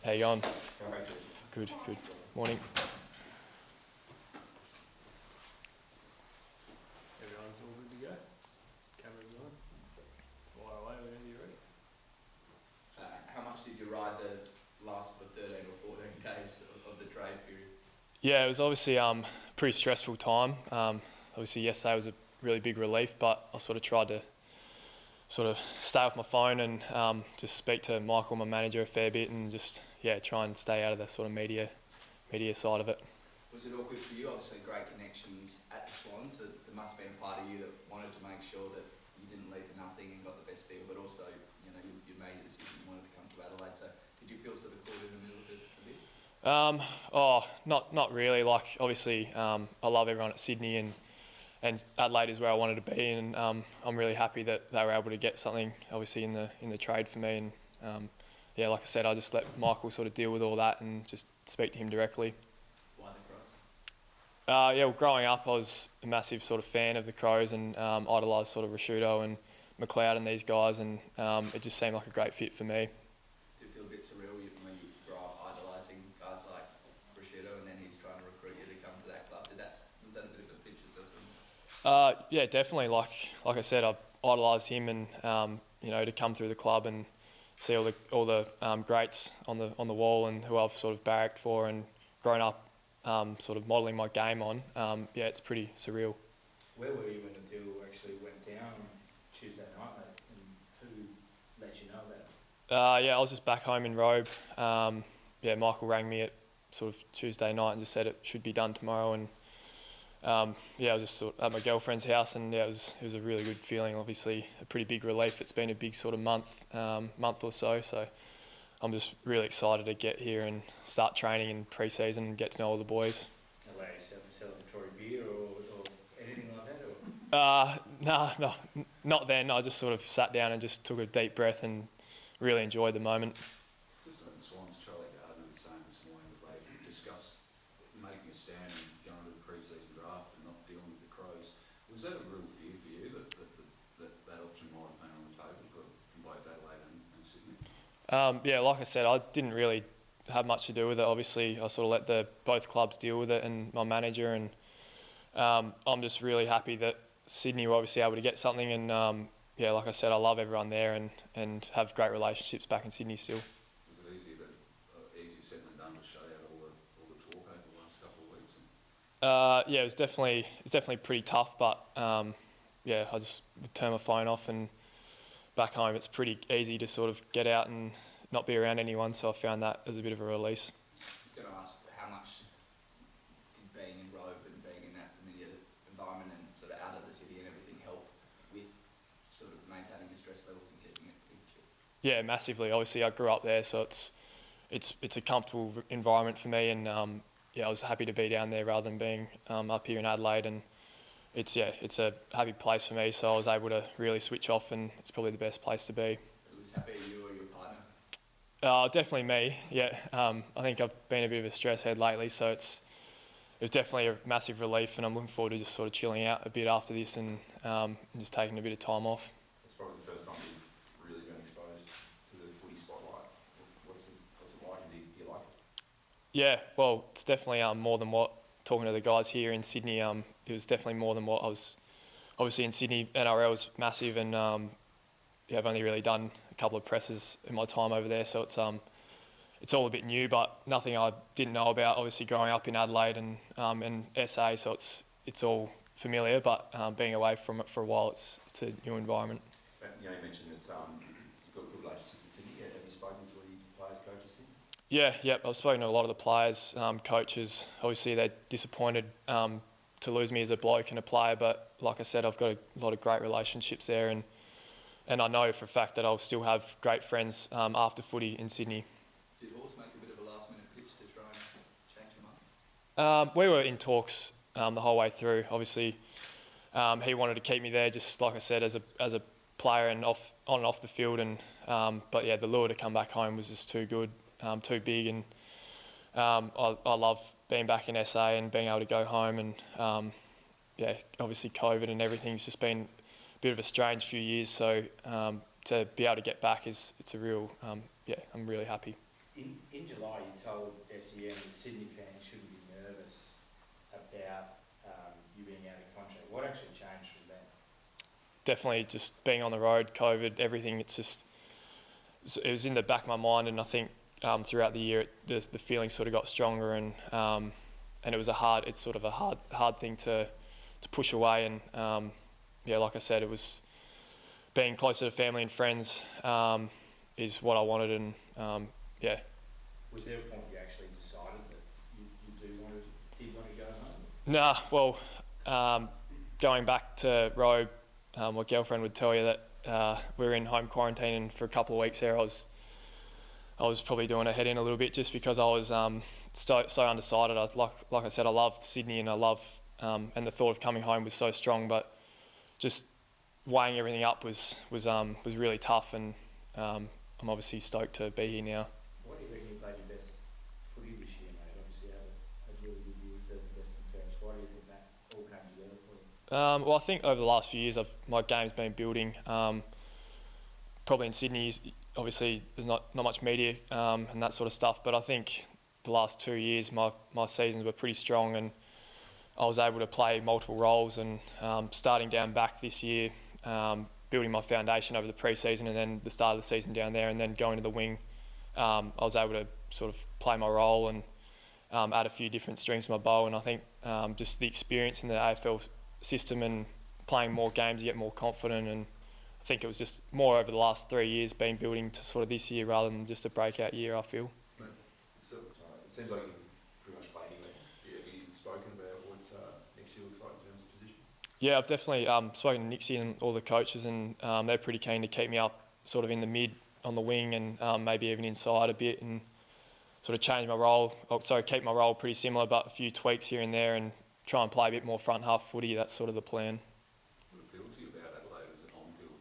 How you going? Good. Morning. Everyone's all good to go. Cameras on. Fire away whenever you're ready. How much did you ride the last 13 or 14 days of the trade period? Yeah, it was obviously a pretty stressful time. Obviously yesterday was a really big relief, but I sort of tried to stay off my phone and just speak to Michael, my manager, a fair bit, and just try and stay out of the sort of media side of it. Was it awkward for you? Obviously great connections at the Swans, so there must have been a part of you that wanted to make sure that you didn't leave for nothing and got the best deal, but also you made the decision you wanted to come to Adelaide. So did you feel sort of caught in the middle of it a bit? Not really. Like obviously, I love everyone at Sydney and Adelaide is where I wanted to be, and I'm really happy that they were able to get something obviously in the trade for me. And like I said, I just let Michael sort of deal with all that and just speak to him directly. Why the Crows? Well, growing up, I was a massive sort of fan of the Crows and idolised sort of Rashudo and McLeod and these guys, and it just seemed like a great fit for me. Did it feel a bit surreal when you grow up idolising guys like Rashudo and then he's trying to recruit you to come to that club? Was that a bit of a pinch yourself from? Yeah, definitely. Like I said, I've idolised him, and to come through the club and see all the greats on the wall and who I've sort of barracked for and grown up sort of modelling my game on. It's pretty surreal. Where were you when the deal actually went down Tuesday night, mate? And who let you know about it? I was just back home in Robe. Michael rang me at sort of Tuesday night and just said it should be done tomorrow. And I was just sort of at my girlfriend's house, and it was a really good feeling. Obviously, a pretty big relief. It's been a big sort of month or so. So I'm just really excited to get here and start training in pre-season and get to know all the boys. No way, celebratory beer or anything like that? No, not then. I just sort of sat down and just took a deep breath and really enjoyed the moment. Just about the Swans, Charlie Gardner was saying this morning that they discussed making a stand and going to the pre-season draft and not dealing with the Crows. Was that a real fear for you that option might have been on the table for both Adelaide and Sydney? Like I said, I didn't really have much to do with it. Obviously, I sort of let both clubs deal with it and my manager, and I'm just really happy that Sydney were obviously able to get something, and like I said, I love everyone there and have great relationships back in Sydney still. Was it easier said than done to shut out all the talk over the last couple of weeks? It was definitely pretty tough, but I just would turn my phone off, and back home it's pretty easy to sort of get out and not be around anyone, so I found that as a bit of a release. I was going to ask, how much did being in Robe and being in that familiar environment and sort of out of the city and everything help with sort of maintaining your stress levels and keeping it chill? Yeah, massively. Obviously, I grew up there, so it's a comfortable environment for me, and I was happy to be down there rather than being up here in Adelaide, and it's a happy place for me, so I was able to really switch off, and it's probably the best place to be. Who was happier, you or your partner? Definitely me. I think I've been a bit of a stress head lately, so it was definitely a massive relief, and I'm looking forward to just sort of chilling out a bit after this and just taking a bit of time off. It's probably the first time you've really been exposed to the footy spotlight. What's it like, and do you like it? Yeah, well, it's definitely more than what, talking to the guys here in Sydney, it was definitely more than what I was. Obviously in Sydney, NRL was massive, and I've only really done a couple of presses in my time over there, so it's all a bit new, but nothing I didn't know about. Obviously growing up in Adelaide and SA, so it's all familiar, but being away from it for a while, it's a new environment. You mentioned that you've got a good relationship with Sydney. Have you spoken to any players, coaches since? I've spoken to a lot of the players, coaches. Obviously they're disappointed to lose me as a bloke and a player, but like I said, I've got a lot of great relationships there, and I know for a fact that I'll still have great friends after footy in Sydney. Did Horse make a bit of a last-minute pitch to try and change him up? We were in talks the whole way through. Obviously, he wanted to keep me there, just like I said, as a player and on and off the field. And the lure to come back home was just too good, too big, and I love being back in SA and being able to go home. And obviously COVID and everything's just been a bit of a strange few years. So to be able to get back it's a real I'm really happy. In July, you told SEN that Sydney fans shouldn't be nervous about you being out of contract. What actually changed from then? Definitely just being on the road, COVID, everything. It was in the back of my mind, and I think throughout the year the feeling sort of got stronger, and it was it's sort of a hard thing to push away, and yeah, like I said, it was being closer to family and friends is what I wanted, and yeah. Was there a point you actually decided that you did want to go home? Nah, well, going back to Robe, my girlfriend would tell you that we were in home quarantine, and for a couple of weeks there, I was probably doing a head in a little bit just because I was so undecided. I was like I said, I love Sydney, and I love and the thought of coming home was so strong, but just weighing everything up was really tough, and I'm obviously stoked to be here now. What do you reckon you played your best footy this year, mate? Obviously, had a really good year, third best and fairest. Why do you think that all came together for you? Well, I think over the last few years, my game's been building. Probably in Sydney, obviously, there's not much media and that sort of stuff, but I think the last 2 years, my seasons were pretty strong, and I was able to play multiple roles, and starting down back this year, building my foundation over the pre-season, and then the start of the season down there, and then going to the wing, I was able to sort of play my role and add a few different strings to my bow, and I think just the experience in the AFL system and playing more games, you get more confident, and I think it was just more over the last 3 years been building to sort of this year rather than just a breakout year, I feel. So, it seems like you can pretty much play anywhere. Have you spoken about what next year looks like in terms of position? Yeah, I've definitely spoken to Nixie and all the coaches, and they're pretty keen to keep me up sort of in the mid on the wing, and maybe even inside a bit, and sort of change my role, keep my role pretty similar, but a few tweaks here and there, and try and play a bit more front half footy. That's sort of the plan. What appealed to you about Adelaide as an on-field?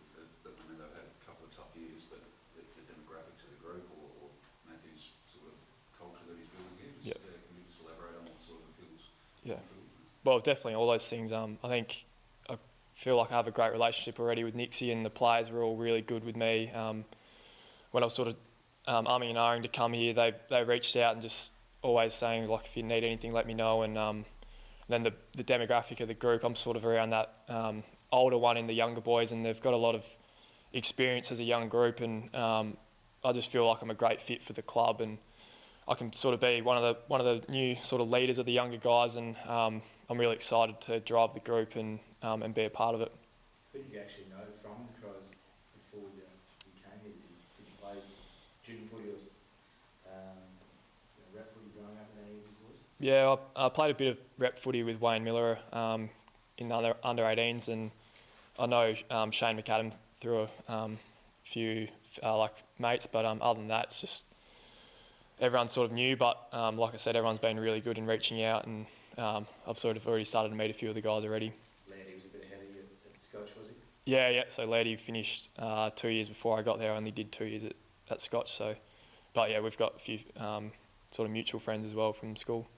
I mean, they've had a couple of tough years, but the demographics of the group, or Matthew's sort of culture that he's building here, Yep. Can you just elaborate on what sort of appeals? Yeah. Well, definitely all those things. I think I feel like I have a great relationship already with Nixie, and the players were all really good with me. When I was sort of umming and ahhing to come here, they reached out and just always saying, like, if you need anything, let me know. And then the demographic of the group, I'm sort of around that older one in the younger boys, and they've got a lot of experience as a young group, and I just feel like I'm a great fit for the club, and I can sort of be one of the new sort of leaders of the younger guys, and I'm really excited to drive the group and be a part of it. Who did you actually know from the Crows before you came here? Did you play junior footy or rep footy growing up in any of these boys? Yeah, I played a bit of rep footy with Wayne Miller in the under 18s, and I know Shane McAdam through a few like mates, but other than that, it's just everyone's sort of new. But like I said, everyone's been really good in reaching out, and I've sort of already started to meet a few of the guys already. Landy was a bit ahead of you at Scotch, was he? Yeah. So Lady finished 2 years before I got there. I only did 2 years at Scotch. So, but yeah, we've got a few sort of mutual friends as well from school.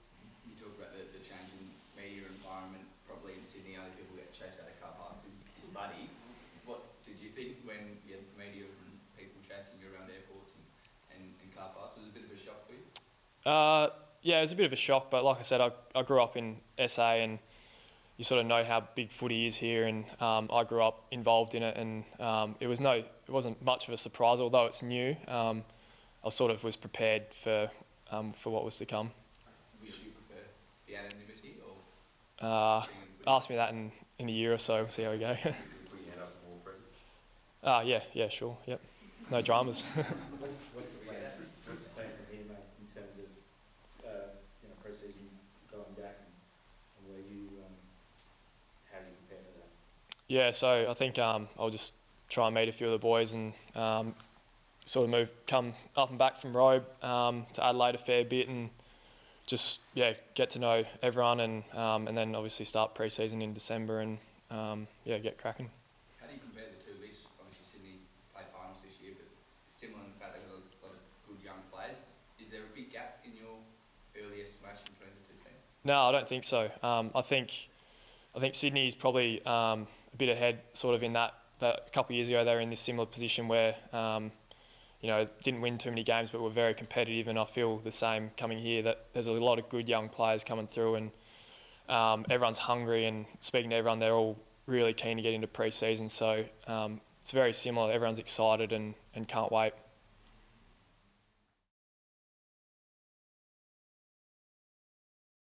You talk about the change in media environment, probably in Sydney, other people get chased out of car parks. Is buddy. What did you think when you had media and people chasing you around airports and car parks? Was it a bit of a shock for you? Yeah, it was a bit of a shock, but like I said, I grew up in SA, and you sort of know how big footy is here, and I grew up involved in it, and it wasn't much of a surprise, although it's new. I sort of was prepared for what was to come. Was you prefer the anonymity or? Ask me that in a year or so. We'll see how we go. Put your hand up for more presents. Yeah, sure. Yep. No dramas. What's the plan? What's the plan from here, mate, in terms of pre-season going back and where you how do you prepare for that? Yeah, so I think I'll just try and meet a few of the boys and sort of come up and back from Robe to Adelaide a fair bit, and just get to know everyone, and then obviously start pre-season in December, and get cracking. How do you compare the two leagues? Obviously Sydney played finals this year, but similar in the fact they've got a lot of good young players. Is there a big gap in your early estimation between the two teams? No, I don't think so. I think Sydney's probably a bit ahead, sort of in that a couple of years ago they were in this similar position where you know, didn't win too many games, but were very competitive. And I feel the same coming here, that there's a lot of good young players coming through, and everyone's hungry. And speaking to everyone, they're all really keen to get into pre-season. So it's very similar. Everyone's excited and can't wait.